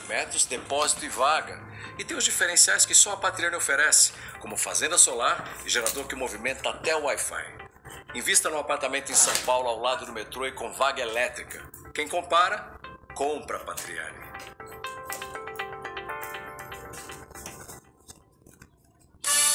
metros, depósito e vaga. E tem os diferenciais que só a Patriani oferece, como fazenda solar e gerador que movimenta até o Wi-Fi. Invista num apartamento em São Paulo ao lado do metrô e com vaga elétrica. Quem compara, compra Patriani.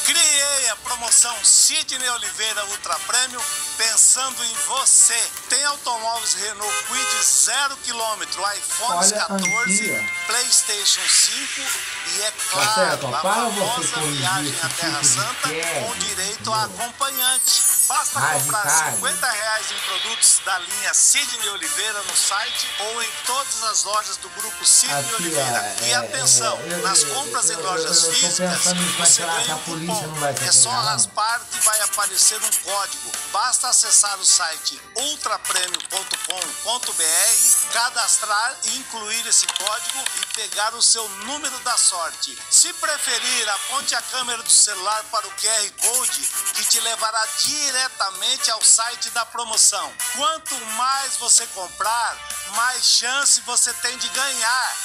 Criei a promoção Sidney Oliveira Ultra Premium pensando em você. Tem automóveis Renault Kwid 0 km, iPhone 14, PlayStation 5 e é claro, a famosa viagem à Terra Santa com direito a acompanhante. Basta comprar R$50 em produtos da linha Sidney Oliveira no site ou em todas as lojas do grupo Sidney Oliveira. E atenção, nas compras em lojas físicas, você ganha um cupom. É só raspar que vai aparecer um código. Basta acessar o site ultrapremio.com.br, cadastrar e incluir esse código e pegar o seu número da sorte. Se preferir, aponte a câmera do celular para o QR Code que te levará diretamente ao site da promoção. Quanto mais você comprar, mais chance você tem de ganhar.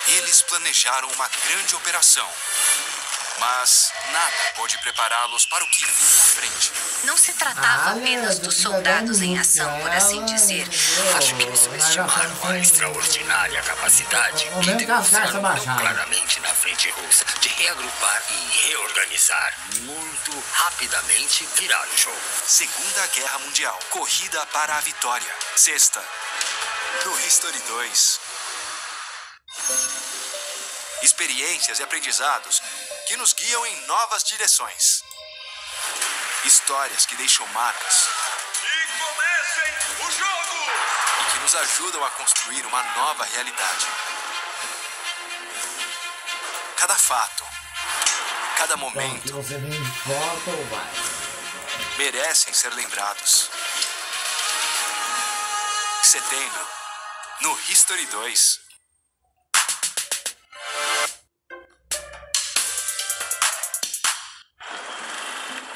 Eles planejaram uma grande operação, mas nada pôde prepará-los para o que vinha à frente. Não se tratava apenas dos soldados em ação, por assim dizer. Acho que eles subestimaram a extraordinária capacidade que demonstraram tão claramente na frente russa de reagrupar e reorganizar. Muito rapidamente virar o jogo. Segunda Guerra Mundial. Corrida para a vitória. Sexta. No History 2. Experiências e aprendizados que nos guiam em novas direções. Histórias que deixam marcas. E comecem o jogo! E que nos ajudam a construir uma nova realidade. Cada fato, cada momento merecem ser lembrados. Setembro, no History 2.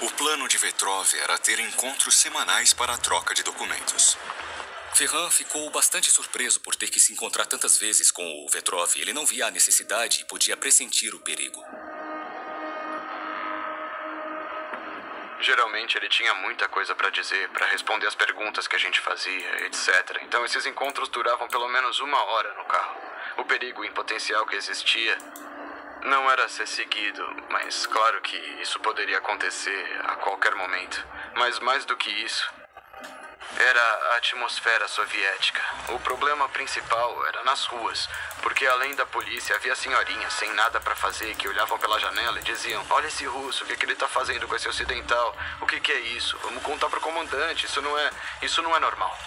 O plano de Vetrov era ter encontros semanais para a troca de documentos. Ferran ficou bastante surpreso por ter que se encontrar tantas vezes com o Vetrov. Ele não via a necessidade e podia pressentir o perigo. Geralmente ele tinha muita coisa para dizer, para responder as perguntas que a gente fazia, etc. Então esses encontros duravam pelo menos 1 hora no carro. O perigo em potencial que existia não era ser seguido, mas claro que isso poderia acontecer a qualquer momento. Mas mais do que isso, era a atmosfera soviética. O problema principal era nas ruas, porque além da polícia havia senhorinhas sem nada para fazer que olhavam pela janela e diziam: olha esse russo, o que ele tá fazendo com esse ocidental? O que é isso? Vamos contar pro comandante, isso não é normal.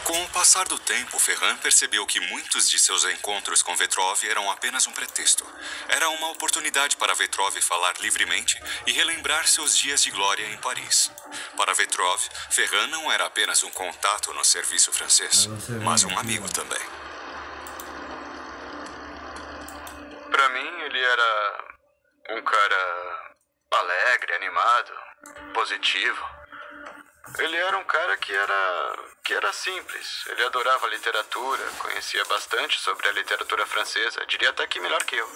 Com o passar do tempo, Ferran percebeu que muitos de seus encontros com Vetrov eram apenas um pretexto. Era uma oportunidade para Vetrov falar livremente e relembrar seus dias de glória em Paris. Para Vetrov, Ferran não era apenas um contato no serviço francês, mas um amigo também. Para mim, ele era um cara alegre, animado, positivo. Ele era um cara que era simples. Ele adorava literatura, conhecia bastante sobre a literatura francesa, diria até que melhor que eu.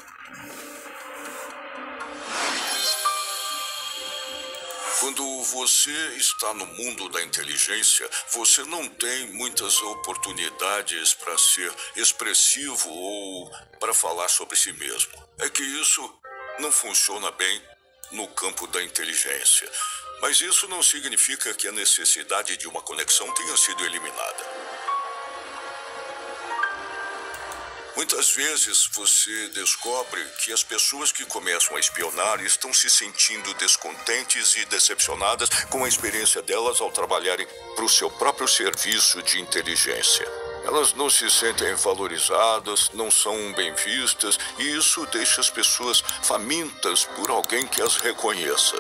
Quando você está no mundo da inteligência, você não tem muitas oportunidades para ser expressivo ou para falar sobre si mesmo. É que isso não funciona bem no campo da inteligência. Mas isso não significa que a necessidade de uma conexão tenha sido eliminada. Muitas vezes você descobre que as pessoas que começam a espionar estão se sentindo descontentes e decepcionadas com a experiência delas ao trabalharem para o seu próprio serviço de inteligência. Elas não se sentem valorizadas, não são bem vistas, e isso deixa as pessoas famintas por alguém que as reconheça.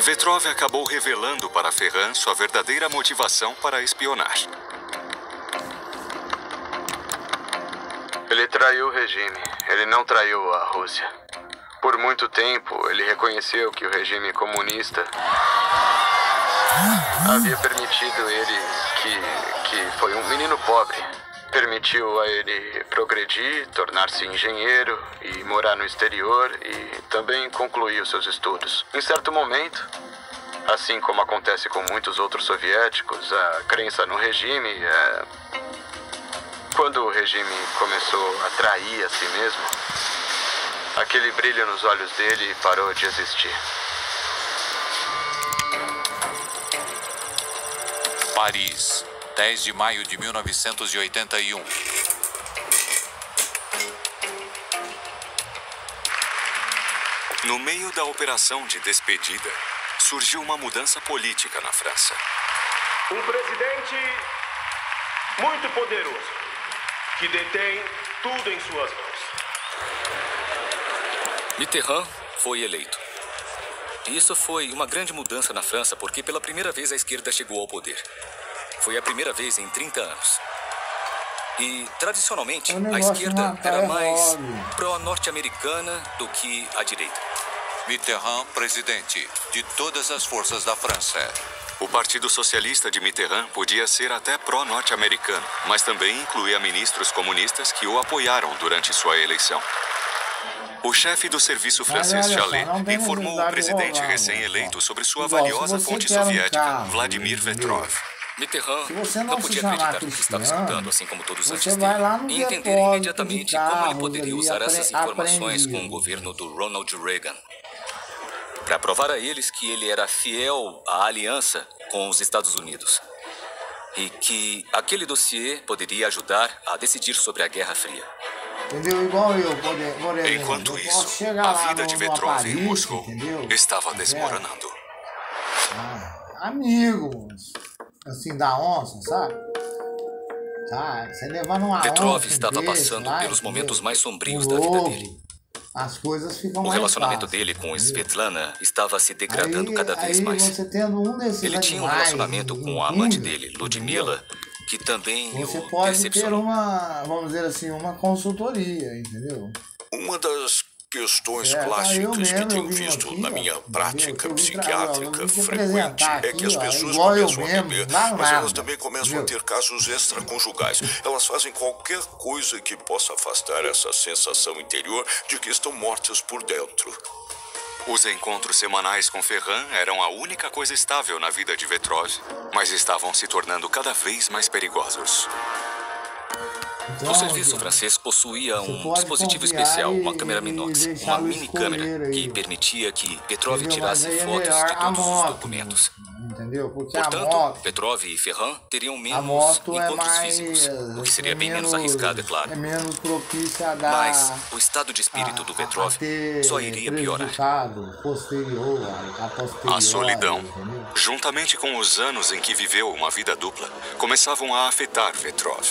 Vetrov acabou revelando para Ferran sua verdadeira motivação para espionar. Ele traiu o regime. Ele não traiu a Rússia. Por muito tempo, ele reconheceu que o regime comunista havia permitido ele, que foi um menino pobre, permitiu a ele progredir, tornar-se engenheiro e morar no exterior e também concluir os seus estudos. Em certo momento, assim como acontece com muitos outros soviéticos, a crença no regime quando o regime começou a trair a si mesmo, aquele brilho nos olhos dele parou de existir. Paris, 10 de maio de 1981. No meio da operação de despedida, surgiu uma mudança política na França. Um presidente muito poderoso, que detém tudo em suas mãos. Mitterrand foi eleito. E isso foi uma grande mudança na França, porque pela primeira vez a esquerda chegou ao poder. Foi a primeira vez em 30 anos. E, tradicionalmente, a esquerda era mais pró-norte-americana do que a direita. Mitterrand, presidente de todas as forças da França. O Partido Socialista de Mitterrand podia ser até pró-norte-americano, mas também incluía ministros comunistas que o apoiaram durante sua eleição. O chefe do serviço francês Chalais informou o presidente recém-eleito sobre sua valiosa fonte soviética, Vladimir Vetrov. Mitterrand não podia acreditar no que estava escutando, assim como todos antes dele, e entender imediatamente como ele poderia usar essas informações com o governo do Ronald Reagan, para provar a eles que ele era fiel à aliança com os Estados Unidos e que aquele dossiê poderia ajudar a decidir sobre a Guerra Fria. Entendeu? Igual eu, por exemplo. Enquanto isso, a vida de Vetrov em Moscou estava desmoronando. Amigos, assim, da onça, sabe? Tá, você levando uma Vetrov estava passando pelos momentos mais sombrios da vida dele. As coisas ficam O mais relacionamento fáceis, dele com entendeu? Svetlana estava se degradando cada vez mais. Você tendo um desses Ele tinha um animais relacionamento com a no amante mundo, dele, Ludmilla, que também você o pode ter decepcionou. uma, vamos dizer assim, uma consultoria, entendeu? Uma das questões clássicas que tenho visto na minha prática psiquiátrica frequente é que as pessoas começam a beber, mas elas também começam a ter casos extraconjugais. Elas fazem qualquer coisa que possa afastar essa sensação interior de que estão mortas por dentro. Os encontros semanais com Ferrand eram a única coisa estável na vida de Vetrov, mas estavam se tornando cada vez mais perigosos. O serviço francês possuía um dispositivo especial, uma câmera Minox, uma mini câmera que permitia que Petrov tirasse fotos de todos os documentos. Entendeu? Porque Portanto, Petrov e Ferrand teriam menos encontros físicos, o que seria bem menos arriscado, é claro. É menos propício a dar, mas o estado de espírito do Vetrov só iria piorar. A solidão, juntamente com os anos em que viveu uma vida dupla, começavam a afetar Vetrov.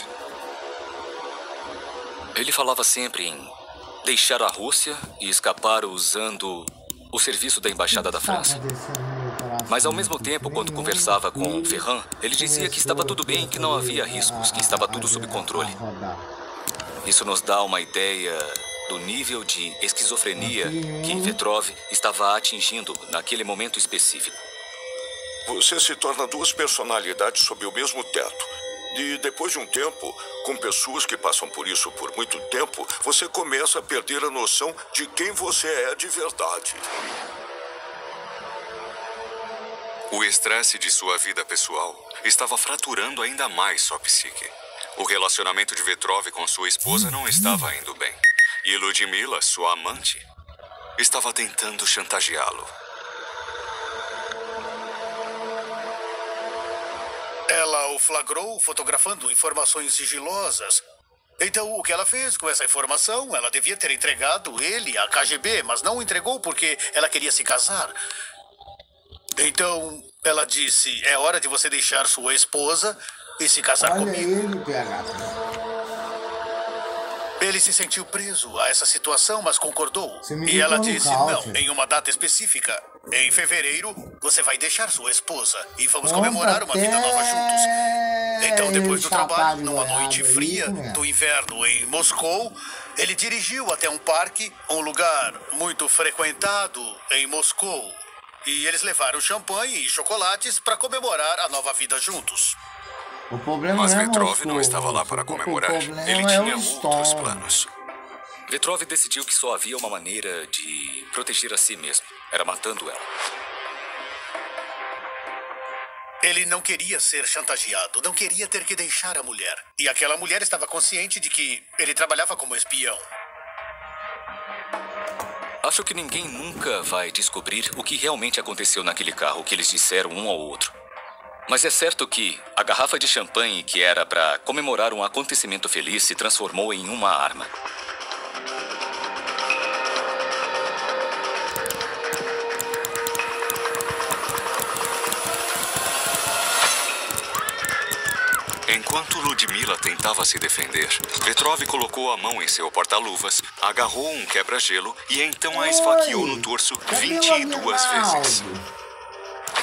Ele falava sempre em deixar a Rússia e escapar usando o serviço da Embaixada da França. Mas ao mesmo tempo, quando conversava com Ferrand, ele dizia que estava tudo bem, que não havia riscos, que estava tudo sob controle. Isso nos dá uma ideia do nível de esquizofrenia que Vetrov estava atingindo naquele momento específico. Você se torna duas personalidades sob o mesmo teto. E depois de um tempo, com pessoas que passam por isso por muito tempo, você começa a perder a noção de quem você é de verdade. O estresse de sua vida pessoal estava fraturando ainda mais sua psique. O relacionamento de Vetrov com sua esposa não estava indo bem. E Ludmilla, sua amante, estava tentando chantageá-lo. Ela o flagrou fotografando informações sigilosas. Então, o que ela fez com essa informação? Ela devia ter entregado ele à KGB, mas não o entregou porque ela queria se casar. Então, ela disse, é hora de você deixar sua esposa e se casar comigo. Ele se sentiu preso a essa situação, mas concordou. E ela disse, não, em uma data específica. Em fevereiro, você vai deixar sua esposa e vamos comemorar uma vida nova juntos. Então, depois do trabalho, numa noite fria do inverno em Moscou, ele dirigiu até um parque, um lugar muito frequentado em Moscou. E eles levaram champanhe e chocolates para comemorar a nova vida juntos. O problema Mas não é Vetrov Moscou, não estava lá para comemorar. Ele tinha outros planos. Vetrov decidiu que só havia uma maneira de proteger a si mesmo. Era matando ela. Ele não queria ser chantageado, não queria ter que deixar a mulher. E aquela mulher estava consciente de que ele trabalhava como espião. Acho que ninguém nunca vai descobrir o que realmente aconteceu naquele carro, o que eles disseram um ao outro. Mas é certo que a garrafa de champanhe que era para comemorar um acontecimento feliz se transformou em uma arma. Enquanto Ludmila tentava se defender, Vetrov colocou a mão em seu porta-luvas, agarrou um quebra-gelo e então a esfaqueou no torso 22 vezes.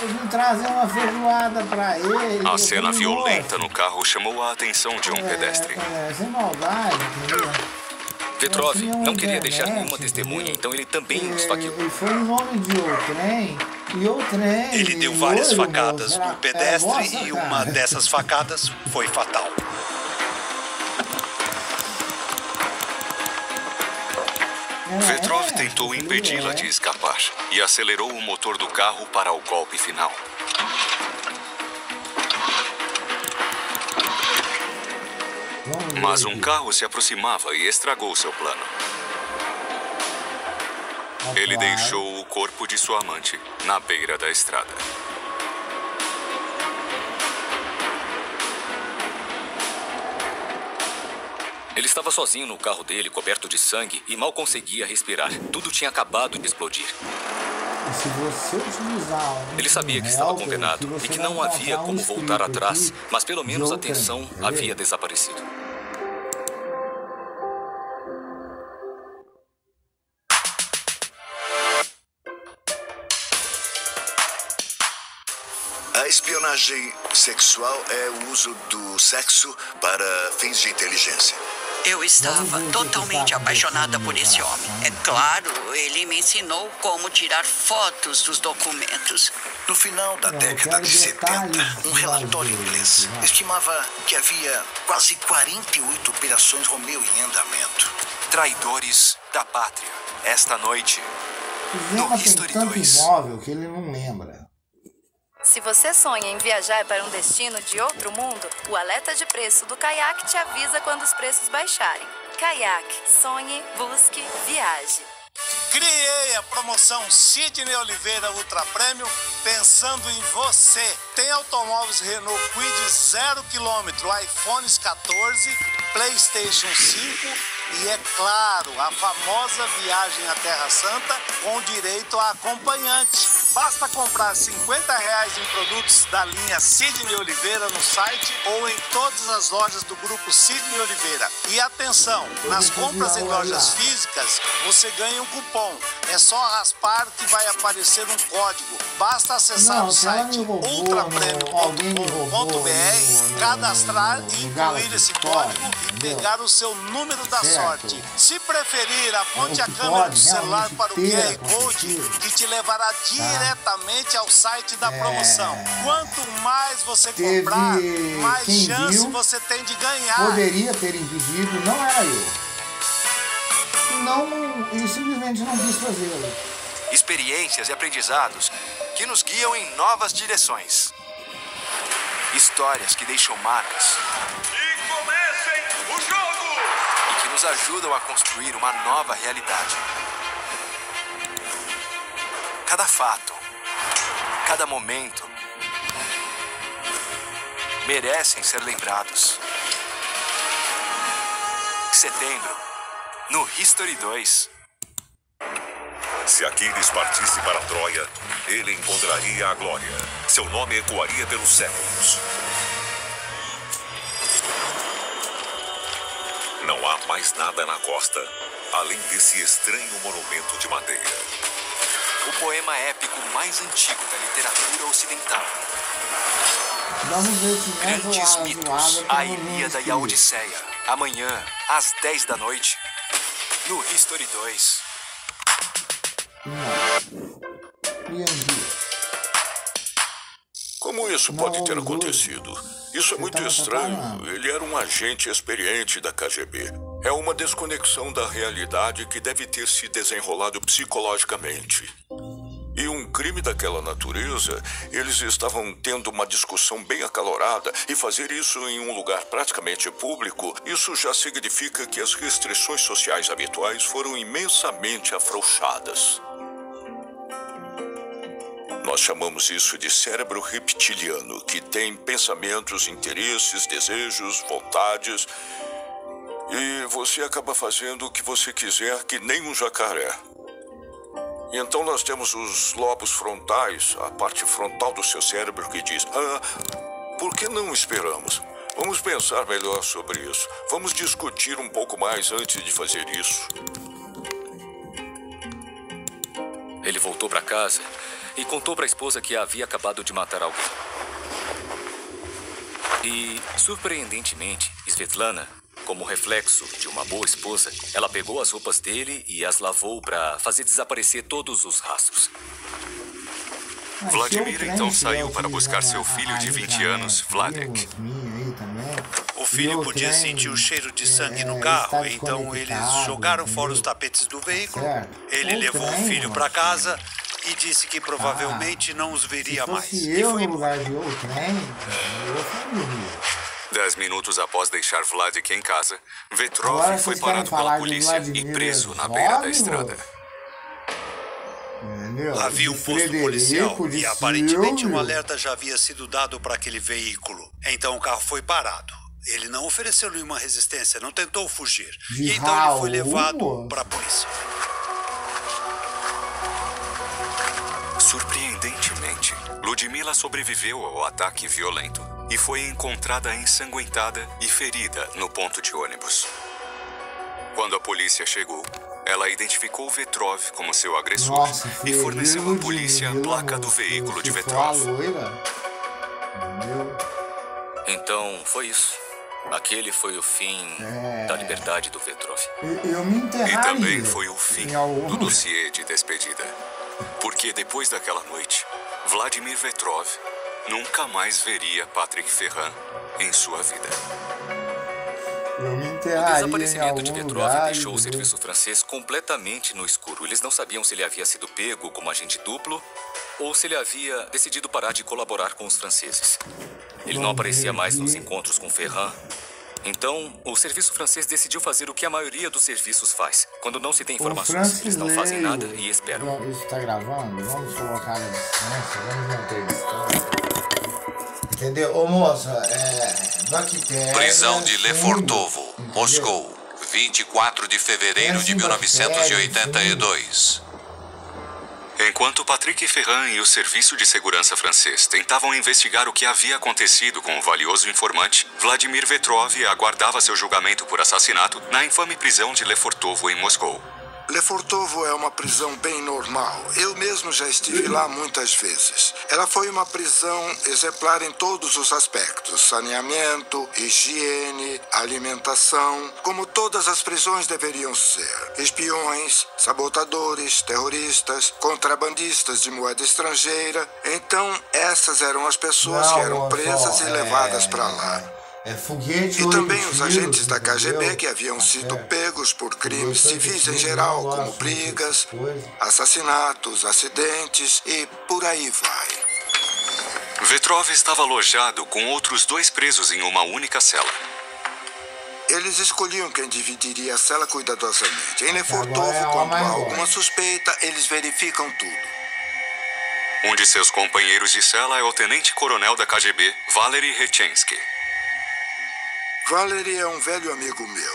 Eu vim trazer uma feijoada pra ele. A cena violenta no carro chamou a atenção de um pedestre. Sem maldade, entendeu? Vetrov não queria deixar nenhuma testemunha, então ele também o esfaqueou. Ele foi em nome de o trem, e o trem... Ele deu várias facadas no pedestre e uma dessas facadas foi fatal. Vetrov tentou impedi-la de escapar e acelerou o motor do carro para o golpe final. Mas um carro se aproximava e estragou seu plano. Ele deixou o corpo de sua amante na beira da estrada. Ele estava sozinho no carro dele, coberto de sangue, e mal conseguia respirar. Tudo tinha acabado de explodir. Se você utilizar Ele sabia que estava condenado e que não havia como voltar atrás, mas pelo menos a tensão havia desaparecido. A espionagem sexual é o uso do sexo para fins de inteligência. Eu estava totalmente apaixonada por esse homem. É claro, ele me ensinou como tirar fotos dos documentos. No final da década de 70, um relatório inglês estimava que havia quase 48 operações Romeu em andamento. Traidores da pátria. Esta noite, no History 2. Imóvel que ele não lembra. Se você sonha em viajar para um destino de outro mundo, o alerta de preço do Kayak te avisa quando os preços baixarem. Kayak, sonhe, busque, viaje. Criei a promoção Sidney Oliveira Ultra Premium pensando em você. Tem automóveis Renault Kwid 0 km, iPhones 14, PlayStation 5 e, é claro, a famosa viagem à Terra Santa com direito a acompanhante. Basta comprar R$50 em produtos da linha Sidney Oliveira no site ou em todas as lojas do grupo Sidney Oliveira. E atenção, nas compras em lojas físicas, você ganha um cupom. É só raspar que vai aparecer um código. Basta acessar o site ultrapremio.com.br, cadastrar e incluir esse código e pegar o seu número da sorte. Se preferir, aponte a câmera do celular para o QR Code que te levará diretamente ao site da promoção. Quanto mais você comprar, mais chance você tem de ganhar. Poderia ter impedido, não era eu. E simplesmente não quis fazê-lo. Experiências e aprendizados que nos guiam em novas direções. Histórias que deixam marcas. E comecem o jogo! E que nos ajudam a construir uma nova realidade. Cada fato, cada momento merecem ser lembrados. Setembro, no History 2. Se Aquiles partisse para Troia, ele encontraria a glória. Seu nome ecoaria pelos séculos. Não há mais nada na costa, além desse estranho monumento de madeira. o poema épico mais antigo da literatura ocidental. Vamos ver se Grandes mitos, a Ilíada e a Odisseia. Amanhã, às 10 da noite, no History 2. Como isso pode ter acontecido? Isso é muito estranho. Ele era um agente experiente da KGB. É uma desconexão da realidade que deve ter se desenrolado psicologicamente. E um crime daquela natureza, eles estavam tendo uma discussão bem acalorada, e fazer isso em um lugar praticamente público, isso já significa que as restrições sociais habituais foram imensamente afrouxadas. Nós chamamos isso de cérebro reptiliano, que tem pensamentos, interesses, desejos, vontades, e você acaba fazendo o que você quiser, que nem um jacaré. Então nós temos os lobos frontais, a parte frontal do seu cérebro que diz: por que não esperamos? Vamos pensar melhor sobre isso. Vamos discutir um pouco mais antes de fazer isso. Ele voltou para casa e contou para a esposa que havia acabado de matar alguém. E, surpreendentemente, Svetlana, como reflexo de uma boa esposa, ela pegou as roupas dele e as lavou para fazer desaparecer todos os rastros. Vladimir então saiu para buscar seu filho de 20 anos, Vladek. O filho podia sentir o cheiro de sangue no carro, então eles jogaram fora os tapetes do veículo. Ele levou o filho para casa e disse que provavelmente não os veria mais. E foi embora. 10 minutos após deixar Vladek em casa, Vetrov foi parado pela polícia e preso na beira da estrada. Havia um posto policial e aparentemente um alerta já havia sido dado para aquele veículo. Então o carro foi parado. Ele não ofereceu nenhuma resistência, não tentou fugir. E então ele foi levado para a polícia. Surpreendentemente, Ludmila sobreviveu ao ataque violento e foi encontrada ensanguentada e ferida no ponto de ônibus. Quando a polícia chegou, ela identificou Vetrov como seu agressor e forneceu à polícia a placa do veículo de Vetrov. Então, foi isso. Aquele foi o fim da liberdade do Vetrov. Eu me enterraria. E também foi o fim do dossiê de despedida. Porque depois daquela noite, Vladimir Vetrov nunca mais veria Patrick Ferrand em sua vida. O desaparecimento de Vetrov deixou o serviço francês completamente no escuro. Eles não sabiam se ele havia sido pego como agente duplo ou se ele havia decidido parar de colaborar com os franceses. Ele não aparecia mais nos encontros com Ferrand. Então, o serviço francês decidiu fazer o que a maioria dos serviços faz. Quando não se tem informações, eles não fazem nada e esperam. Isso está gravando? Vamos colocar na distância, vamos entrevistar. Entendeu? Ô moça, Prisão de Lefortovo, Moscou, 24 de fevereiro de 1982. Enquanto Patrick Ferrand e o Serviço de Segurança francês tentavam investigar o que havia acontecido com o valioso informante, Vladimir Vetrov aguardava seu julgamento por assassinato na infame prisão de Lefortovo, em Moscou. Lefortovo é uma prisão bem normal. Eu mesmo já estive lá muitas vezes. Ela foi uma prisão exemplar em todos os aspectos: saneamento, higiene, alimentação, como todas as prisões deveriam ser. Espiões, sabotadores, terroristas, contrabandistas de moeda estrangeira. Então, essas eram as pessoas que eram presas e levadas para lá. Foguete, e também os agentes da KGB que haviam sido pegos por crimes civis em geral, como brigas, assassinatos, acidentes e por aí vai. Vetrov estava alojado com outros 2 presos em uma única cela. Eles escolhiam quem dividiria a cela cuidadosamente. Em Lefortovo, quando há alguma suspeita, eles verificam tudo. Um de seus companheiros de cela é o tenente-coronel da KGB, Valery Rechensky. Valery é um velho amigo meu.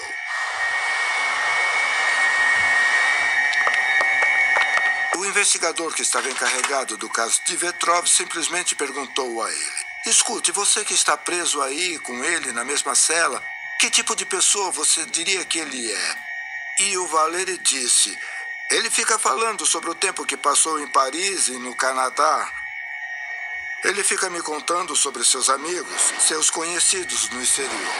O investigador que estava encarregado do caso de Vetrov simplesmente perguntou a ele: escute, você que está preso aí com ele na mesma cela, que tipo de pessoa você diria que ele é? E o Valery disse: Ele fica falando sobre o tempo que passou em Paris e no Canadá. Ele fica me contando sobre seus amigos, seus conhecidos no exterior.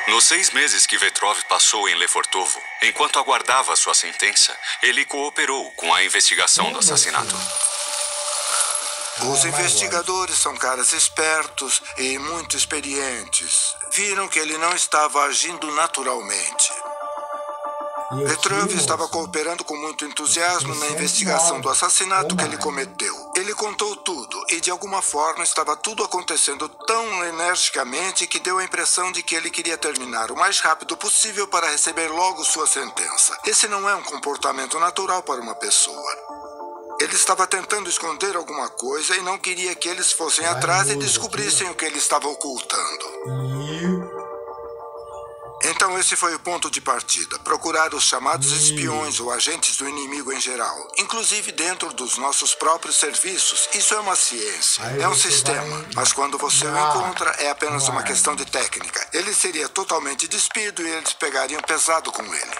Nos 6 meses que Vetrov passou em Lefortovo, enquanto aguardava sua sentença, ele cooperou com a investigação do assassinato. Os investigadores são caras espertos e muito experientes. Viram que ele não estava agindo naturalmente. Vetrov estava cooperando com muito entusiasmo na investigação do assassinato que ele cometeu. Ele contou tudo e, de alguma forma, estava tudo acontecendo tão energicamente que deu a impressão de que ele queria terminar o mais rápido possível para receber logo sua sentença. Esse não é um comportamento natural para uma pessoa. Ele estava tentando esconder alguma coisa e não queria que eles fossem atrás e descobrissem o que ele estava ocultando. Então esse foi o ponto de partida, procurar os chamados espiões ou agentes do inimigo em geral, inclusive dentro dos nossos próprios serviços. Isso é uma ciência, é um sistema, mas quando você o encontra é apenas uma questão de técnica. Ele seria totalmente despido e eles pegariam pesado com ele.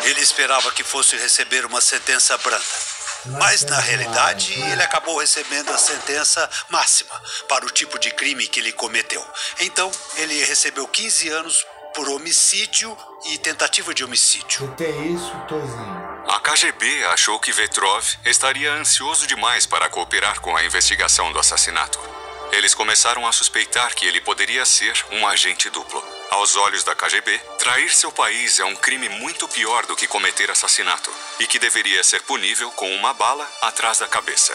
Ele esperava que fosse receber uma sentença branda. Mas, na realidade, ele acabou recebendo a sentença máxima para o tipo de crime que ele cometeu. Então, ele recebeu 15 anos por homicídio e tentativa de homicídio. A KGB achou que Vetrov estaria ansioso demais para cooperar com a investigação do assassinato. Eles começaram a suspeitar que ele poderia ser um agente duplo. Aos olhos da KGB, trair seu país é um crime muito pior do que cometer assassinato e que deveria ser punível com uma bala atrás da cabeça.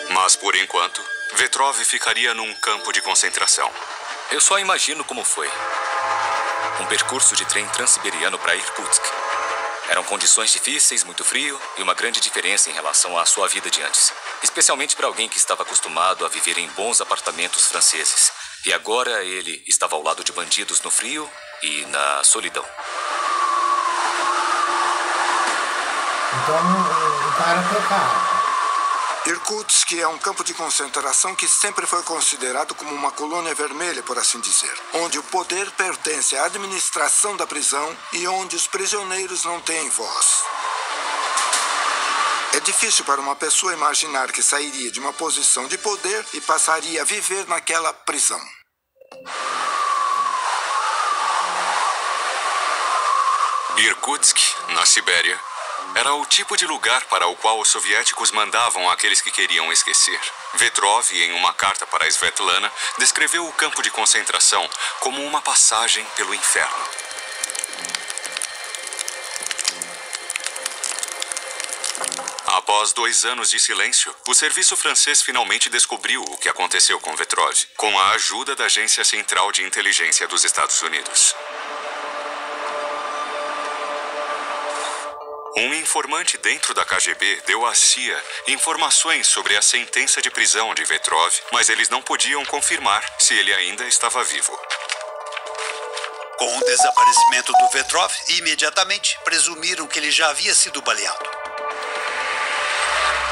Mas, por enquanto, Vetrov ficaria num campo de concentração. Eu só imagino como foi. Um percurso de trem transiberiano para Irkutsk. Eram condições difíceis, muito frio e uma grande diferença em relação à sua vida de antes. Especialmente para alguém que estava acostumado a viver em bons apartamentos franceses. E agora ele estava ao lado de bandidos no frio e na solidão. Então o cara foi cara. Irkutsk é um campo de concentração que sempre foi considerado como uma colônia vermelha, por assim dizer, onde o poder pertence à administração da prisão e onde os prisioneiros não têm voz. É difícil para uma pessoa imaginar que sairia de uma posição de poder e passaria a viver naquela prisão. Irkutsk, na Sibéria, era o tipo de lugar para o qual os soviéticos mandavam aqueles que queriam esquecer. Vetrov, em uma carta para Svetlana, descreveu o campo de concentração como uma passagem pelo inferno. Após 2 anos de silêncio, o serviço francês finalmente descobriu o que aconteceu com Vetrov, com a ajuda da Agência Central de Inteligência dos Estados Unidos. Um informante dentro da KGB deu à CIA informações sobre a sentença de prisão de Vetrov, mas eles não podiam confirmar se ele ainda estava vivo. Com o desaparecimento do Vetrov, imediatamente presumiram que ele já havia sido baleado.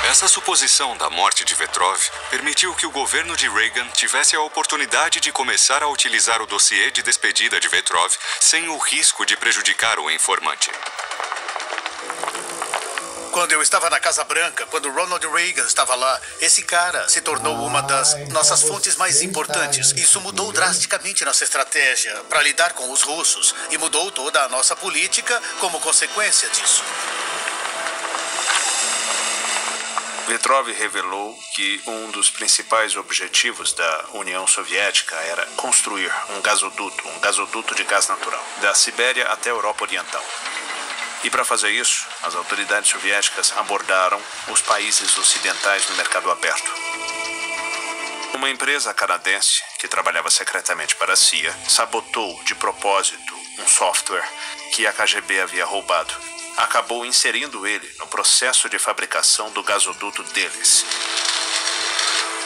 Essa suposição da morte de Vetrov permitiu que o governo de Reagan tivesse a oportunidade de começar a utilizar o dossiê de despedida de Vetrov sem o risco de prejudicar o informante. Quando eu estava na Casa Branca, quando Ronald Reagan estava lá, esse cara se tornou uma das nossas fontes mais importantes. Isso mudou drasticamente nossa estratégia para lidar com os russos e mudou toda a nossa política como consequência disso. Vetrov revelou que um dos principais objetivos da União Soviética era construir um gasoduto de gás natural, da Sibéria até a Europa Oriental. E para fazer isso, as autoridades soviéticas abordaram os países ocidentais no mercado aberto. Uma empresa canadense, que trabalhava secretamente para a CIA, sabotou de propósito um software que a KGB havia roubado. Acabou inserindo ele no processo de fabricação do gasoduto deles.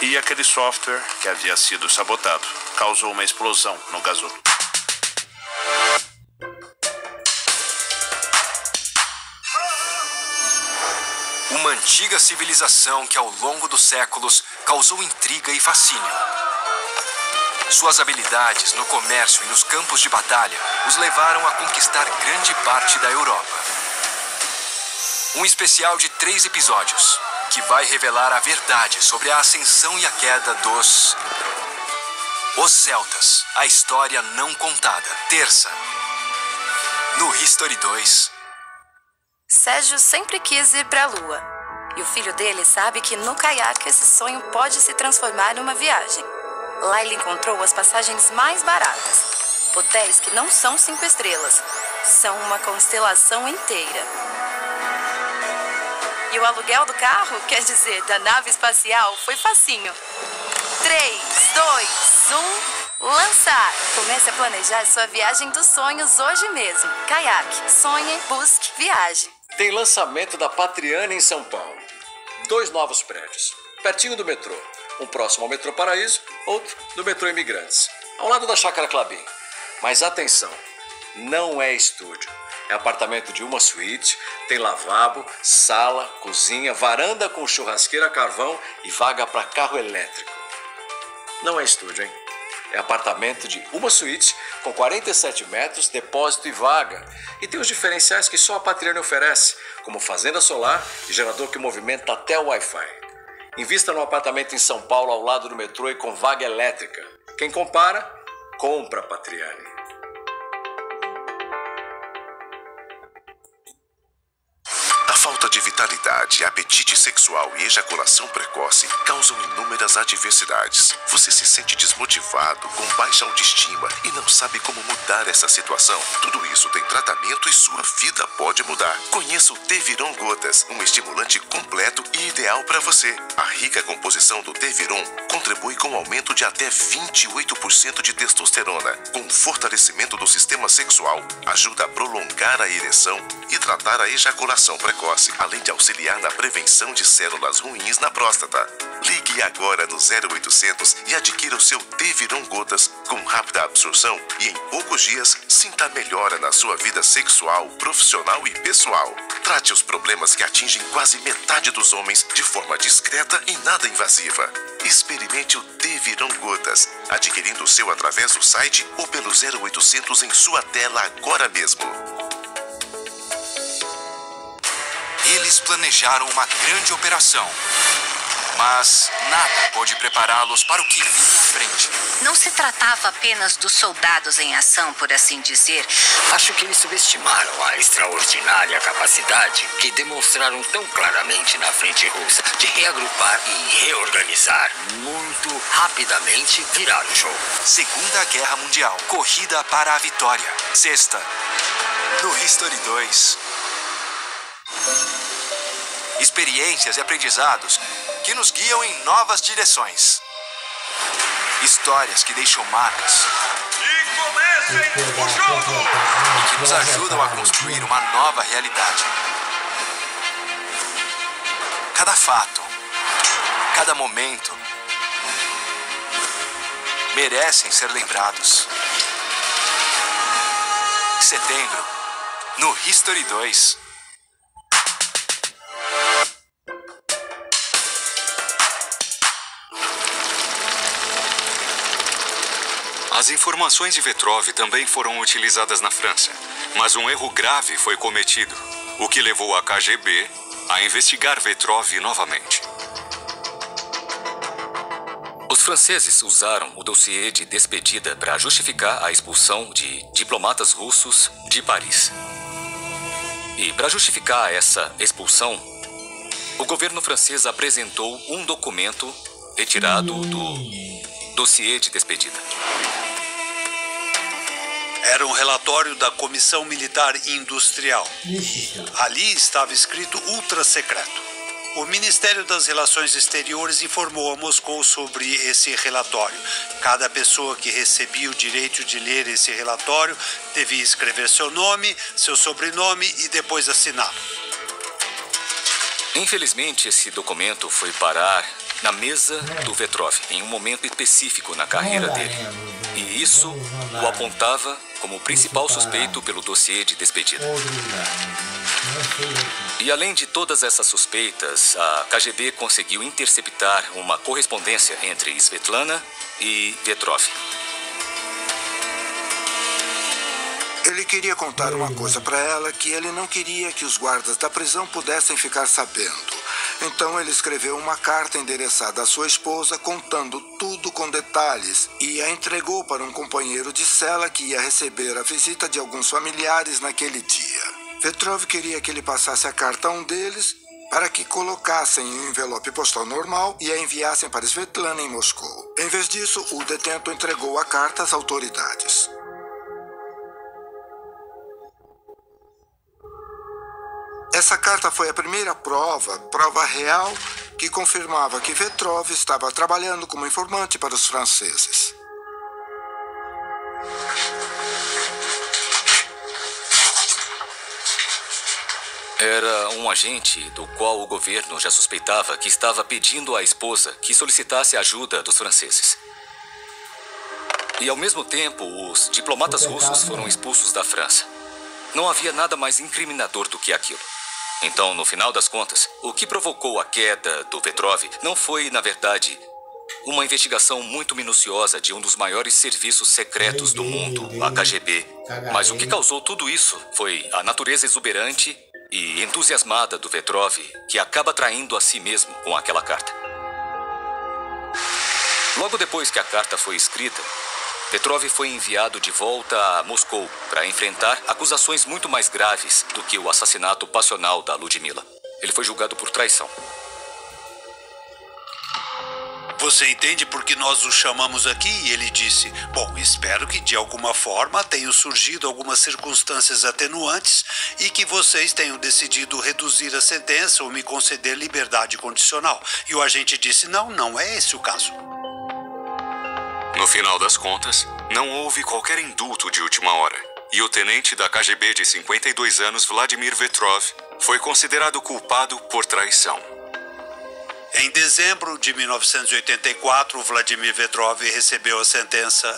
E aquele software, que havia sido sabotado, causou uma explosão no gasoduto. Uma antiga civilização que, ao longo dos séculos, causou intriga e fascínio. Suas habilidades no comércio e nos campos de batalha os levaram a conquistar grande parte da Europa. Um especial de 3 episódios que vai revelar a verdade sobre a ascensão e a queda dos Celtas, a história não contada. Terça, no History 2. Sérgio sempre quis ir para a Lua. E o filho dele sabe que no caiaque esse sonho pode se transformar numa viagem. Lá ele encontrou as passagens mais baratas. Hotéis que não são 5 estrelas. São uma constelação inteira. E o aluguel do carro, quer dizer, da nave espacial, foi facinho. 3, 2, 1, lançar! Comece a planejar sua viagem dos sonhos hoje mesmo. Caiaque, sonhe, busque, viaje. Tem lançamento da Patriane em São Paulo. 2 novos prédios, pertinho do metrô. Um próximo ao metrô Paraíso, outro do metrô Imigrantes, ao lado da Chácara Clabin. Mas atenção, não é estúdio. É apartamento de uma suíte, tem lavabo, sala, cozinha, varanda com churrasqueira a carvão e vaga para carro elétrico. Não é estúdio, hein? É apartamento de uma suíte com 47 metros, depósito e vaga. E tem os diferenciais que só a Patriane oferece, como fazenda solar e gerador que movimenta até o Wi-Fi. Invista num apartamento em São Paulo ao lado do metrô e com vaga elétrica. Quem compara, compra Patriane. A falta de vitalidade, apetite sexual e ejaculação precoce causam inúmeras adversidades. Você se sente desmotivado, com baixa autoestima e não sabe como mudar essa situação. Tudo isso tem tratamento e sua vida pode mudar. Conheça o Teviron Gotas, um estimulante completo e ideal para você. A rica composição do Teviron contribui com um aumento de até 28% de testosterona, com fortalecimento do sistema sexual, ajuda a prolongar a ereção e tratar a ejaculação precoce, além de auxiliar na prevenção de células ruins na próstata. Ligue agora no 0800 e adquira o seu Teviron Gotas com rápida absorção e em poucos dias sinta melhora na sua vida sexual, profissional e pessoal. Trate os problemas que atingem quase metade dos homens de forma discreta e nada invasiva. Experimente o Teviron Gotas, adquirindo o seu através do site ou pelo 0800 em sua tela agora mesmo. Eles planejaram uma grande operação, mas nada pôde prepará-los para o que vinha à frente. Não se tratava apenas dos soldados em ação, por assim dizer. Acho que eles subestimaram a extraordinária capacidade que demonstraram tão claramente na frente russa de reagrupar e reorganizar. Muito rapidamente virar o jogo. Segunda Guerra Mundial. Corrida para a vitória. Sexta, no History 2. Experiências e aprendizados que nos guiam em novas direções. Histórias que deixam marcas. E comecem o jogo! E que nos ajudam a construir uma nova realidade. Cada fato, cada momento merecem ser lembrados. Setembro, no History 2. As informações de Vetrov também foram utilizadas na França, mas um erro grave foi cometido, o que levou a KGB a investigar Vetrov novamente. Os franceses usaram o dossiê de despedida para justificar a expulsão de diplomatas russos de Paris. E para justificar essa expulsão, o governo francês apresentou um documento retirado do dossiê de despedida. Era um relatório da Comissão Militar Industrial. Ali estava escrito ultra secreto. O Ministério das Relações Exteriores informou a Moscou sobre esse relatório. Cada pessoa que recebia o direito de ler esse relatório devia escrever seu nome, seu sobrenome e depois assiná-lo. Infelizmente, esse documento foi parar na mesa do Vetrov, em um momento específico na carreira dele. E isso o apontava como o principal suspeito pelo dossiê de despedida. E além de todas essas suspeitas, a KGB conseguiu interceptar uma correspondência entre Svetlana e Vetrov. queria contar uma coisa para ela que ele não queria que os guardas da prisão pudessem ficar sabendo. Então ele escreveu uma carta endereçada à sua esposa contando tudo com detalhes e a entregou para um companheiro de cela que ia receber a visita de alguns familiares naquele dia. Vetrov queria que ele passasse a carta a um deles para que colocassem em um envelope postal normal e a enviassem para Svetlana em Moscou. Em vez disso, o detento entregou a carta às autoridades. Essa carta foi a primeira prova real, que confirmava que Vetrov estava trabalhando como informante para os franceses. Era um agente do qual o governo já suspeitava que estava pedindo à esposa que solicitasse a ajuda dos franceses. E ao mesmo tempo, os diplomatas russos foram expulsos da França. Não havia nada mais incriminador do que aquilo. Então, no final das contas, o que provocou a queda do Vetrov não foi, na verdade, uma investigação muito minuciosa de um dos maiores serviços secretos do mundo, a KGB. Mas o que causou tudo isso foi a natureza exuberante e entusiasmada do Vetrov, que acaba traindo a si mesmo com aquela carta. Logo depois que a carta foi escrita, Vetrov foi enviado de volta a Moscou para enfrentar acusações muito mais graves do que o assassinato passional da Ludmila. Ele foi julgado por traição. Você entende por que nós o chamamos aqui? E ele disse, bom, espero que de alguma forma tenham surgido algumas circunstâncias atenuantes e que vocês tenham decidido reduzir a sentença ou me conceder liberdade condicional. E o agente disse, não é esse o caso. No final das contas, não houve qualquer indulto de última hora. E o tenente da KGB de 52 anos, Vladimir Vetrov, foi considerado culpado por traição. Em dezembro de 1984, Vladimir Vetrov recebeu a sentença